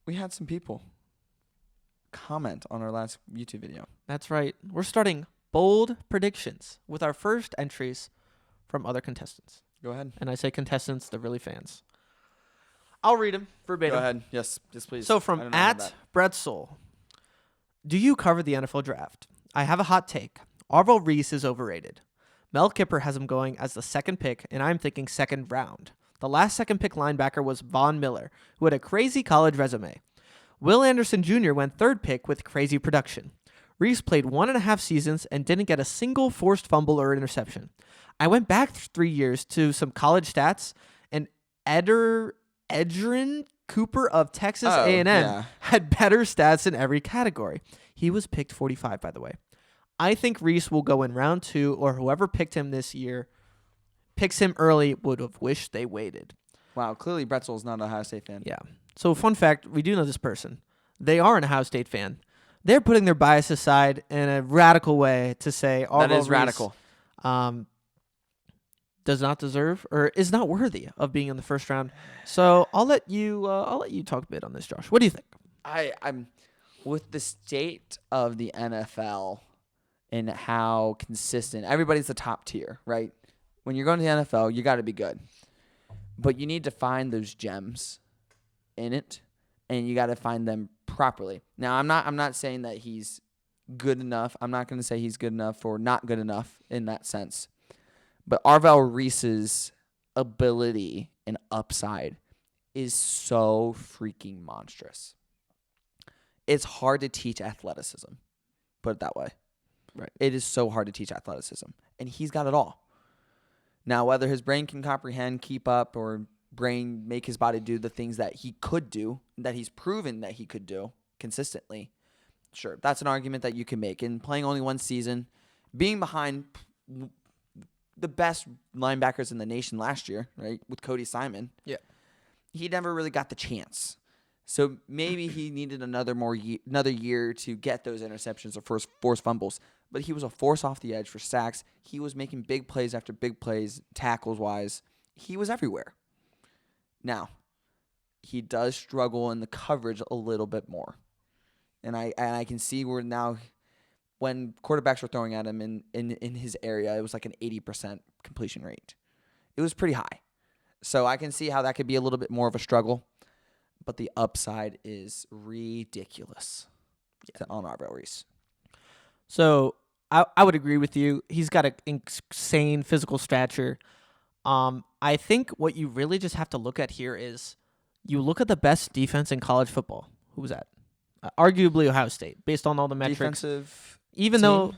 we had some people comment on our last YouTube video. That's right. We're starting bold predictions with our first entries from other contestants. Go ahead. And I say contestants, they're really fans. I'll read them verbatim. Go ahead. Yes, please. So from at Bretzel, do you cover the NFL draft? I have a hot take. Arvell Reese is overrated. Mel Kiper has him going as the second pick, and I'm thinking second round. The last second pick linebacker was Von Miller, who had a crazy college resume. Will Anderson Jr. went third pick with crazy production. Reese played 1.5 seasons and didn't get a single forced fumble or interception. I went back 3 years to some college stats, and Edgerrin Cooper of Texas A&M had better stats in every category. He was picked 45, by the way. I think Reese will go in round 2, or whoever picked him this year picks him early would have wished they waited. Wow, clearly Bretzel's not an Ohio State fan. Yeah. So fun fact, we do know this person. They are an Ohio State fan. They're putting their bias aside in a radical way to say Arvell That is Reese, radical. does not deserve or is not worthy of being in the first round. So I'll let you talk a bit on this, Josh. What do you think? I'm with the state of the NFL and how consistent everybody's the top tier, right? When you're going to the NFL, you got to be good, but you need to find those gems in it, and you got to find them properly. Now, I'm not saying that he's good enough. I'm not going to say he's good enough or not good enough in that sense. But Arvell Reese's ability and upside is so freaking monstrous. It's hard to teach athleticism. Put it that way. Right. It is so hard to teach athleticism. And he's got it all. Now, whether his brain can comprehend, keep up, or brain make his body do the things that he could do, that he's proven that he could do consistently, sure, that's an argument that you can make. And playing only one season, being behind the best linebackers in the nation last year, right, with Cody Simon, he never really got the chance. So maybe he needed another year to get those interceptions or forced fumbles. But he was a force off the edge for sacks. He was making big plays after big plays, tackles-wise. He was everywhere. Now, he does struggle in the coverage a little bit more. And I can see where now when quarterbacks were throwing at him in his area, it was like an 80% completion rate. It was pretty high. So I can see how that could be a little bit more of a struggle. But the upside is ridiculous on Arvell Reese. So I would agree with you. He's got an insane physical stature. I think what you really just have to look at here is you look at the best defense in college football. Who was that? Arguably Ohio State, based on all the metrics. Defensive Even team? though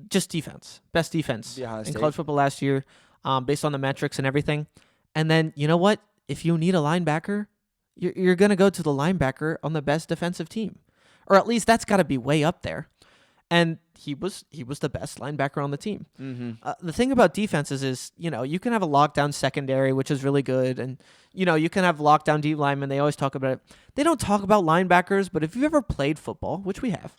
just defense, best defense in college football last year, based on the metrics and everything. And then you know what? If you need a linebacker, you're going to go to the linebacker on the best defensive team, or at least that's got to be way up there. And he was the best linebacker on the team. Mm-hmm. The thing about defenses is, you can have a lockdown secondary, which is really good. And, you can have lockdown D linemen. They always talk about it. They don't talk about linebackers, but if you've ever played football, which we have,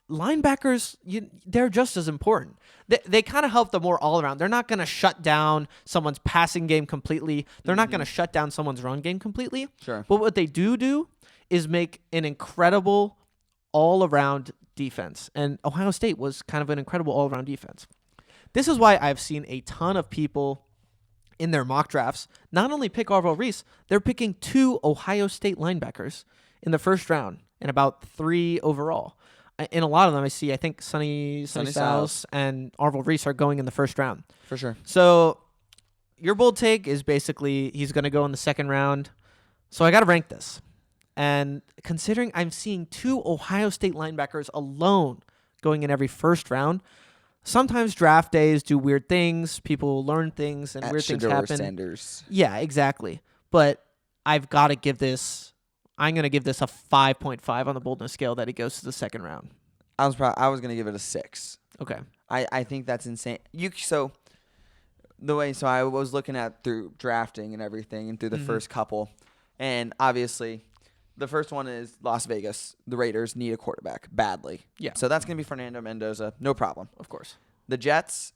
linebackers, they're just as important. They kind of help the more all around. They're not going to shut down someone's passing game completely. They're not going to shut down someone's run game completely. Sure. But what they do is make an incredible all-around defense. And Ohio State was kind of an incredible all-around defense. This is why I've seen a ton of people in their mock drafts not only pick Arvell Reese, they're picking 2 Ohio State linebackers in the first round and about 3 overall. In a lot of them, I think Sonny Styles and Arvell Reese are going in the first round. For sure. So your bold take is basically he's going to go in the second round. So I got to rank this. And considering I'm seeing 2 Ohio State linebackers alone going in every first round, sometimes draft days do weird things. People learn things and weird things happen. Sanders. Yeah, exactly. But I've got to give this. I'm going to give this a 5.5 on the boldness scale that he goes to the second round. I was going to give it a 6. Okay. I think that's insane. So I was looking at through drafting and everything and through the first couple, and obviously the first one is Las Vegas. The Raiders need a quarterback badly. Yeah. So that's going to be Fernando Mendoza. No problem. Of course. The Jets,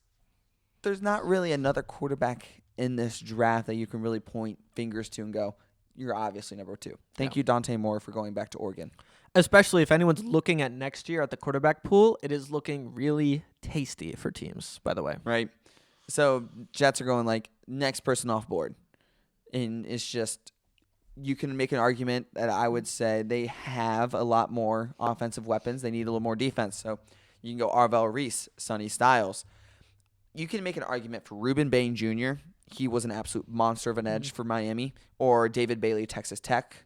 there's not really another quarterback in this draft that you can really point fingers to and go, you're obviously number 2. Thank you, Dante Moore, for going back to Oregon. Especially if anyone's looking at next year at the quarterback pool, it is looking really tasty for teams, by the way. Right. So Jets are going like next person off board. And it's just, you can make an argument that I would say they have a lot more offensive weapons. They need a little more defense. So you can go Arvell Reese, Sonny Styles. You can make an argument for Reuben Bain Jr. He was an absolute monster of an edge for Miami. Or David Bailey, Texas Tech.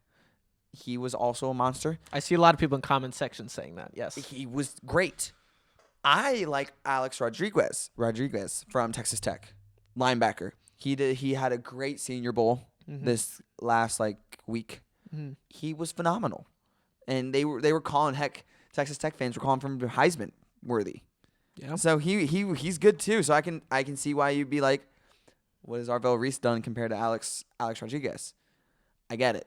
He was also a monster. I see a lot of people in comment sections saying that, yes. He was great. I like Alex Rodriguez from Texas Tech, linebacker. He had a great Senior Bowl this last week. Mm-hmm. He was phenomenal. And they were calling, Texas Tech fans were calling him Heisman worthy. Yeah. So he's good too. So I can see why you'd be like, what has Arvell Reese done compared to Alex Rodriguez? I get it.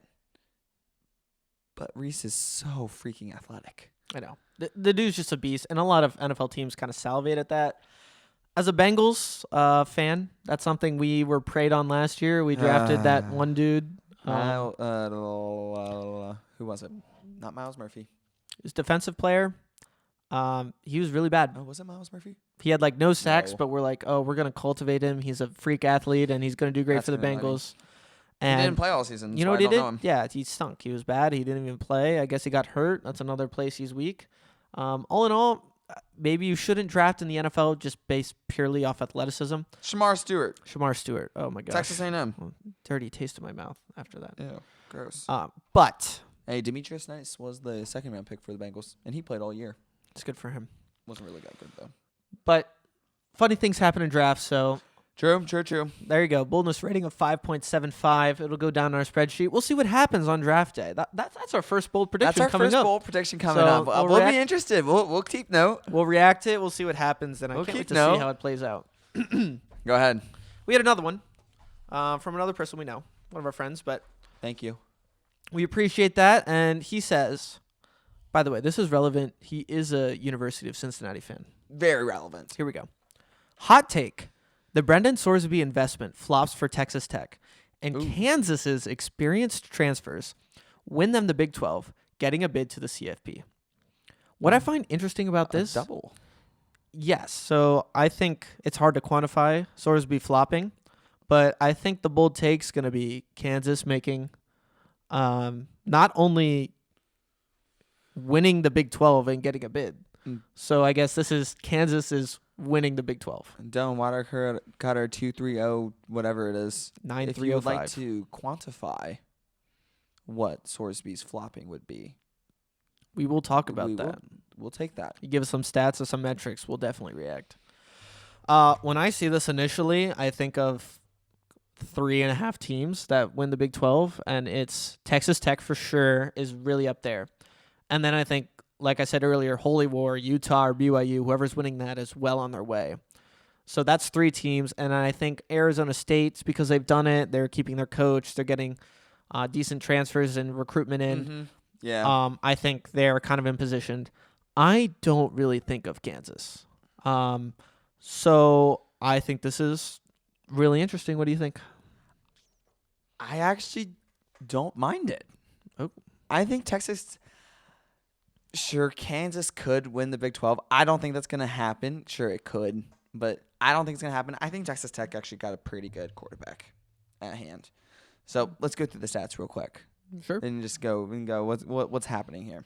But Reese is so freaking athletic. I know. The dude's just a beast, and a lot of NFL teams kind of salivate at that. As a Bengals fan, that's something we were preyed on last year. We drafted that one dude. Who was it? Not Miles Murphy. His defensive player. He was really bad. Oh, was it Miles Murphy? He had no sacks, but we're like, oh, we're going to cultivate him. He's a freak athlete, and he's going to do great for the Bengals. And he didn't play all season. You know what he did? Yeah, he stunk. He was bad. He didn't even play. I guess he got hurt. That's another place he's weak. All in all, maybe you shouldn't draft in the NFL just based purely off athleticism. Shamar Stewart. Oh, my gosh. Texas A&M. Dirty taste in my mouth after that. Yeah, gross. But hey, Demetrius Nice was the second-round pick for the Bengals, and he played all year. It's good for him. Wasn't really that good, though. But funny things happen in drafts, so... True. There you go. Boldness rating of 5.75. It'll go down on our spreadsheet. We'll see what happens on draft day. That's our first bold prediction coming up. That's our first bold prediction coming up. We'll be interested. We'll keep note. We'll react to it. We'll see what happens, and I can't wait to see how it plays out. Go ahead. We had another one from another person we know, one of our friends, but thank you. We appreciate that, and he says, by the way, this is relevant. He is a University of Cincinnati fan. Very relevant. Here we go. Hot take. The Brendan Sorsby investment flops for Texas Tech, and Kansas's experienced transfers win them the Big 12, getting a bid to the CFP. What I find interesting about this... double. Yes. So I think it's hard to quantify Sorsby flopping, but I think the bold take's going to be Kansas making not only winning the Big 12 and getting a bid. So I guess this is Kansas is winning the Big 12. Dylan Water got our 230, whatever it is. 9305. If you would like to quantify what Sorsby's flopping would be, we will talk about that. We'll take that. You give us some stats or some metrics, we'll definitely react. When I see this initially, I think of 3.5 teams that win the Big 12, and it's Texas Tech for sure is really up there. And then I think, like I said earlier, Holy War, Utah, or BYU, whoever's winning that is well on their way. So that's 3 teams, and I think Arizona State's because they've done it. They're keeping their coach. They're getting decent transfers and recruitment in. Mm-hmm. Yeah. I think they're kind of in position. I don't really think of Kansas. So I think this is really interesting. What do you think? I actually don't mind it. Oh. I think Texas... Sure, Kansas could win the Big 12. I don't think that's going to happen. Sure, it could, but I don't think it's going to happen. I think Texas Tech actually got a pretty good quarterback at hand. So let's go through the stats real quick. Sure. And just go. We can go. What's happening here?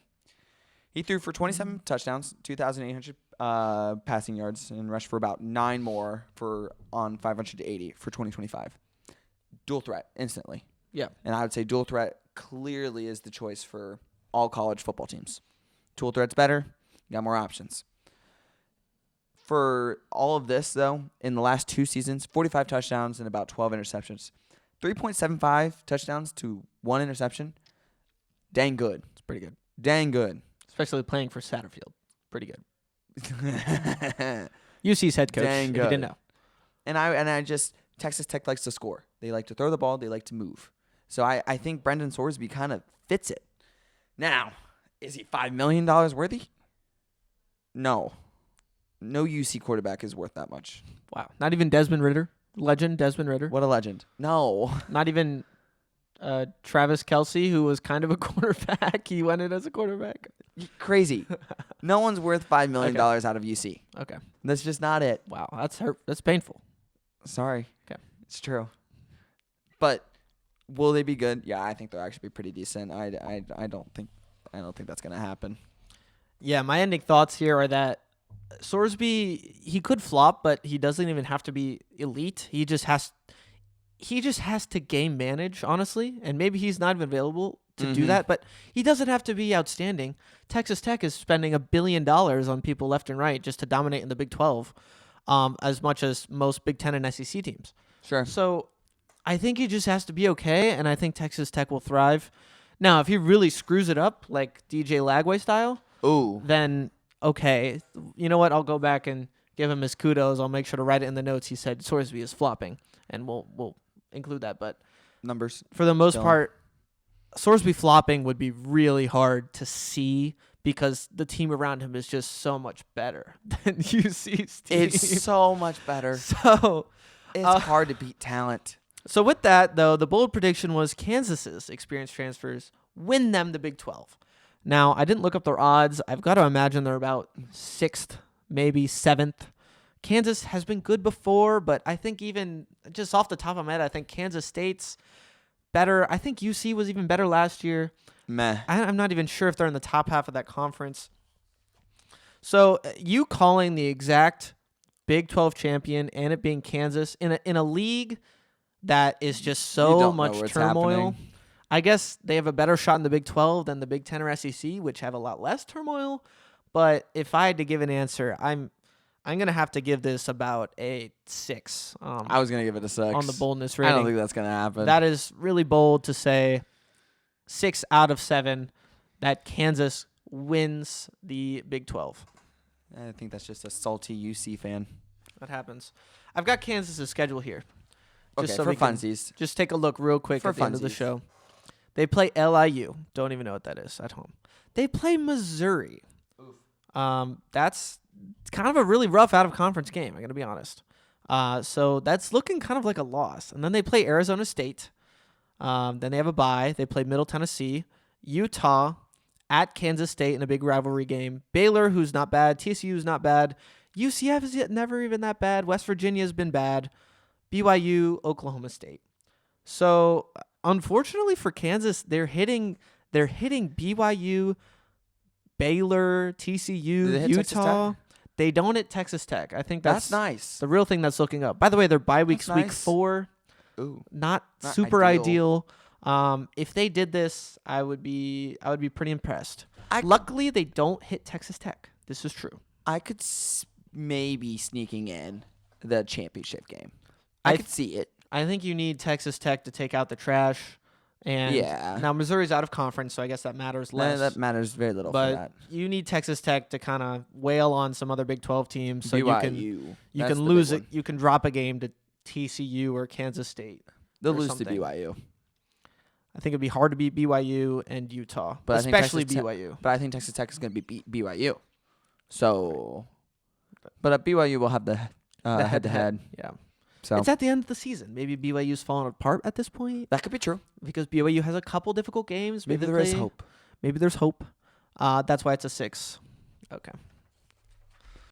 He threw for 27 touchdowns, 2,800 passing yards, and rushed for about 9 more on 580 for 2025. Dual threat instantly. Yeah. And I would say dual threat clearly is the choice for all college football teams. Dual threat's better. You got more options. For all of this, though, in the last 2 seasons, 45 touchdowns and about 12 interceptions. 3.75 touchdowns to 1 interception. Dang good. It's pretty good. Dang good. Especially playing for Satterfield. Pretty good. UC's head coach. Dang good. If you didn't know. And I just, Texas Tech likes to score. They like to throw the ball. They like to move. So I think Brendan Sorsby kind of fits it. Now, is he $5 million worthy? No. No UC quarterback is worth that much. Wow. Not even Desmond Ridder? Legend Desmond Ridder? What a legend. No. Not even Travis Kelce, who was kind of a quarterback. He went in as a quarterback. Crazy. No one's worth $5 million out of UC. Okay. That's just not it. Wow, that's hurt. That's painful. Sorry. Okay. It's true. But will they be good? Yeah, I think they'll actually be pretty decent. I don't think that's gonna happen. Yeah, my ending thoughts here are that Sorsby, he could flop, but he doesn't even have to be elite. He just has to game manage, honestly, and maybe he's not even available to do that, but he doesn't have to be outstanding. Texas Tech is spending $1 billion on people left and right just to dominate in the Big 12, as much as most Big 10 and SEC teams. Sure. So I think he just has to be okay, and I think Texas Tech will thrive. Now, if he really screws it up, like DJ Lagway style, then okay, you know what? I'll go back and give him his kudos. I'll make sure to write it in the notes. He said Sorsby is flopping, and we'll include that. But numbers for the most part, Sorsby flopping would be really hard to see because the team around him is just so much better than UC's team. It's so much better. So it's hard to beat talent. So with that, though, the bold prediction was Kansas's experienced transfers win them the Big 12. Now, I didn't look up their odds. I've got to imagine they're about 6th, maybe 7th. Kansas has been good before, but I think even just off the top of my head, I think Kansas State's better. I think UC was even better last year. Meh. I'm not even sure if they're in the top half of that conference. So you calling the exact Big 12 champion and it being Kansas in a league that is just so much turmoil. Happening. I guess they have a better shot in the Big 12 than the Big 10 or SEC, which have a lot less turmoil. But if I had to give an answer, I'm gonna have to give this about a 6. I was gonna give it a 6 on the boldness rating. I don't think that's gonna happen. That is really bold to say. 6 out of 7 that Kansas wins the Big 12. I think that's just a salty UC fan. That happens. I've got Kansas's schedule here. Okay, for funsies. Just take a look real quick For at the end of the funsies. show. They play LIU. Don't even know what that is at home. They play Missouri. That's kind of a really rough out-of-conference game, I'm going to be honest. So that's looking kind of like a loss. And then they play Arizona State. Then they have a bye. They play Middle Tennessee, Utah, at Kansas State in a big rivalry game. Baylor, who's not bad. TCU is not bad. UCF is yet never even that bad. West Virginia has been bad. BYU, Oklahoma State. So unfortunately for Kansas, they're hitting BYU, Baylor, TCU, Utah. They don't hit Texas Tech. I think that's nice. the real thing that's looking up. By the way, their bye week's week 4. Ooh, not super ideal. If they did this, I would be pretty impressed. Luckily, they don't hit Texas Tech. This is true. I could maybe sneaking in the championship game. I could see it. I think you need Texas Tech to take out the trash. And now Missouri's out of conference, so I guess that matters less. That matters very little but for that. You need Texas Tech to kind of wail on some other Big 12 teams, so BYU. you can lose it. You can drop a game to TCU or Kansas State. They'll lose to BYU. I think it'd be hard to beat BYU and Utah, but especially BYU. But I think Texas Tech is going to beat BYU. So, but at BYU will have the head-to-head. Yeah. So it's at the end of the season. Maybe BYU's fallen apart at this point. That could be true. Because BYU has a couple difficult games. Maybe there is hope. Maybe there's hope. That's why it's a 6. Okay.